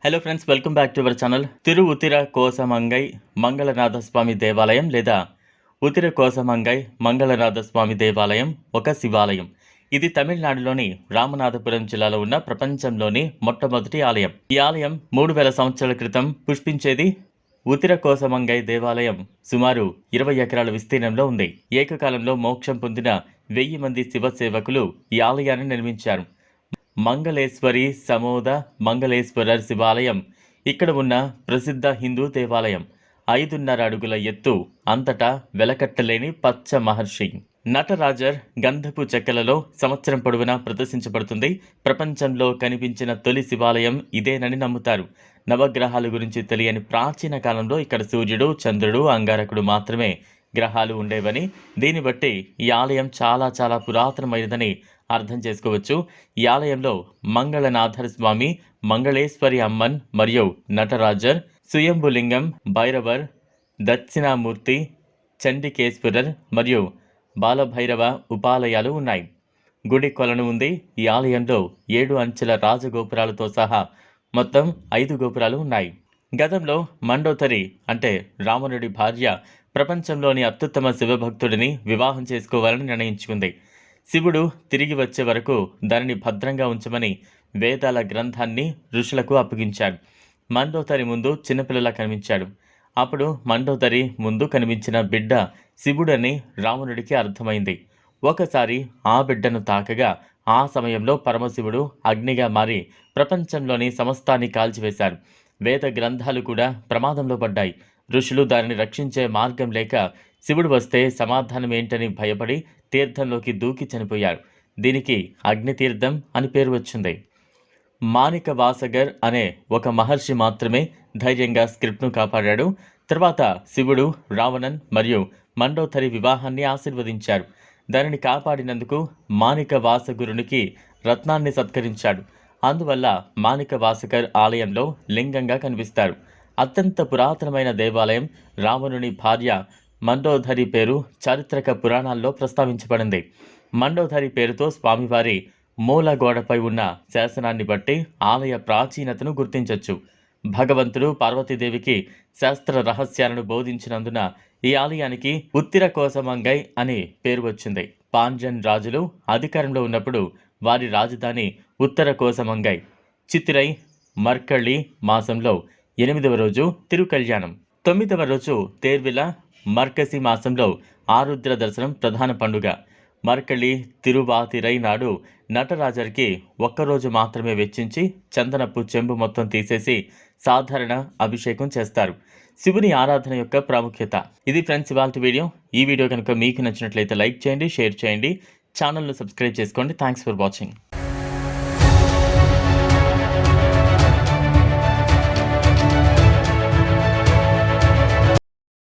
Hello friends, welcome back to our channel. Thiru Uthirakosamangai Mangalanatha Swami దేవాలయం లేదా ఉతిర కోసమంగై మంగళనాథ స్వామి దేవాలయం ఒక శివాలయం. ఇది తమిళనాడులోని రామనాథపురం జిల్లాలో ఉన్న ప్రపంచంలోని మొట్టమొదటి ఆలయం. ఈ ఆలయం 3000 సంవత్సరాల క్రితం పుష్పించేది. ఉతిర కోసమంగై దేవాలయం సుమారు 20 ఎకరాల విస్తీర్ణంలో ఉంది. ఏకకాలంలో మోక్షం పొందిన 1000 మంది శివ సేవకులు ఈ ఆలయాన్ని నిర్మించారు. మంగళేశ్వరి సమోద మంగళేశ్వరర్ శివాలయం ఇక్కడ ఉన్న ప్రసిద్ధ హిందూ దేవాలయం. 5.5 అడుగుల ఎత్తు, అంతటా వెలకట్టలేని పచ్చ మహర్షి నటరాజర్ గంధపు చెక్కలలో సంవత్సరం పొడవునా ప్రదర్శించబడుతుంది. ప్రపంచంలో కనిపించిన తొలి శివాలయం ఇదేనని నమ్ముతారు. నవగ్రహాల గురించి తెలియని ప్రాచీన కాలంలో ఇక్కడ సూర్యుడు, చంద్రుడు, అంగారకుడు మాత్రమే గ్రహాలు ఉండేవని, దీన్ని బట్టి ఈ ఆలయం చాలా పురాతనమైనదని అర్థం చేసుకోవచ్చు. ఈ ఆలయంలో మంగళనాథర్ స్వామి, మంగళేశ్వరి అమ్మన్ మరియు నటరాజర్, స్వయంభులింగం, భైరవర్, దక్షిణామూర్తి, చండికేశ్వరర్ మరియు బాలభైరవ ఉపాలయాలు ఉన్నాయి. గుడి కొలను ఉంది. ఈ ఆలయంలో 7 అంచెల రాజగోపురాలతో సహా మొత్తం 5 గోపురాలు ఉన్నాయి. గతంలో మండోదరి అంటే రావణుడి భార్య ప్రపంచంలోని అత్యుత్తమ శివభక్తుడిని వివాహం చేసుకోవాలని నిర్ణయించుకుంది. శివుడు తిరిగి వచ్చే వరకు దానిని భద్రంగా ఉంచమని వేదాల గ్రంథాన్ని ఋషులకు అప్పగించాడు. మండోదరి ముందు చిన్నపిల్లలా కనిపించాడు. అప్పుడు మండోదరి ముందు కనిపించిన బిడ్డ శివుడని రావణుడికి అర్థమైంది. ఒకసారి ఆ బిడ్డను తాకగా ఆ సమయంలో పరమశివుడు అగ్నిగా మారి ప్రపంచంలోని సమస్తాన్ని కాల్చివేశాడు. వేద గ్రంథాలు కూడా ప్రమాదంలో పడ్డాయి. ఋషులు దానిని రక్షించే మార్గం లేక శివుడు వస్తే సమాధానం ఏంటని భయపడి తీర్థంలోకి దూకి చనిపోయారు. దీనికి అగ్నితీర్థం అని పేరు వచ్చింది. మాణిక వాసగర్ అనే ఒక మహర్షి మాత్రమే ధైర్యంగా స్క్రిప్ట్ను కాపాడాడు. తర్వాత శివుడు రావణన్ మరియు మండోదరి వివాహాన్ని ఆశీర్వదించారు. దానిని కాపాడినందుకు మాణిక వాసగురునికి రత్నాన్ని సత్కరించాడు. అందువల్ల మాణిక వాసకర్ ఆలయంలో లింగంగా కనిపిస్తారు. అత్యంత పురాతనమైన దేవాలయం. రావణుని భార్య మండోదరి పేరు చారిత్రక పురాణాల్లో ప్రస్తావించబడింది. మండోదరి పేరుతో స్వామివారి మూల గోడపై ఉన్న శాసనాన్ని బట్టి ఆలయ ప్రాచీనతను గుర్తించవచ్చు. భగవంతుడు పార్వతీదేవికి శాస్త్ర రహస్యాలను బోధించినందున ఈ ఆలయానికి ఉత్తిర కోసమంగై అని పేరు వచ్చింది. పాండ్యన్ రాజులు అధికారంలో ఉన్నప్పుడు వారి రాజధాని ఉత్తర కోసమంగై. చిత్తిరై మర్కళి మాసంలో 8వ రోజు తిరుకల్యాణం, 9వ రోజు తేర్విల, మర్కసి మాసంలో ఆరుద్ర దర్శనం ప్రధాన పండుగ. మర్కళి తిరువాతిరై నాడు నటరాజర్కి ఒక్కరోజు మాత్రమే వెచ్చించి చందనపు చెంబు మొత్తం తీసేసి సాధారణ అభిషేకం చేస్తారు. శివుని ఆరాధన యొక్క ప్రాముఖ్యత ఇది ఫ్రెండ్స్ ఇవాల్టి వీడియో. ఈ వీడియో కనుక మీకు నచ్చినట్లయితే లైక్ చేయండి, షేర్ చేయండి, ఛానల్ను సబ్స్క్రైబ్ చేసుకోండి. Thanks for watching.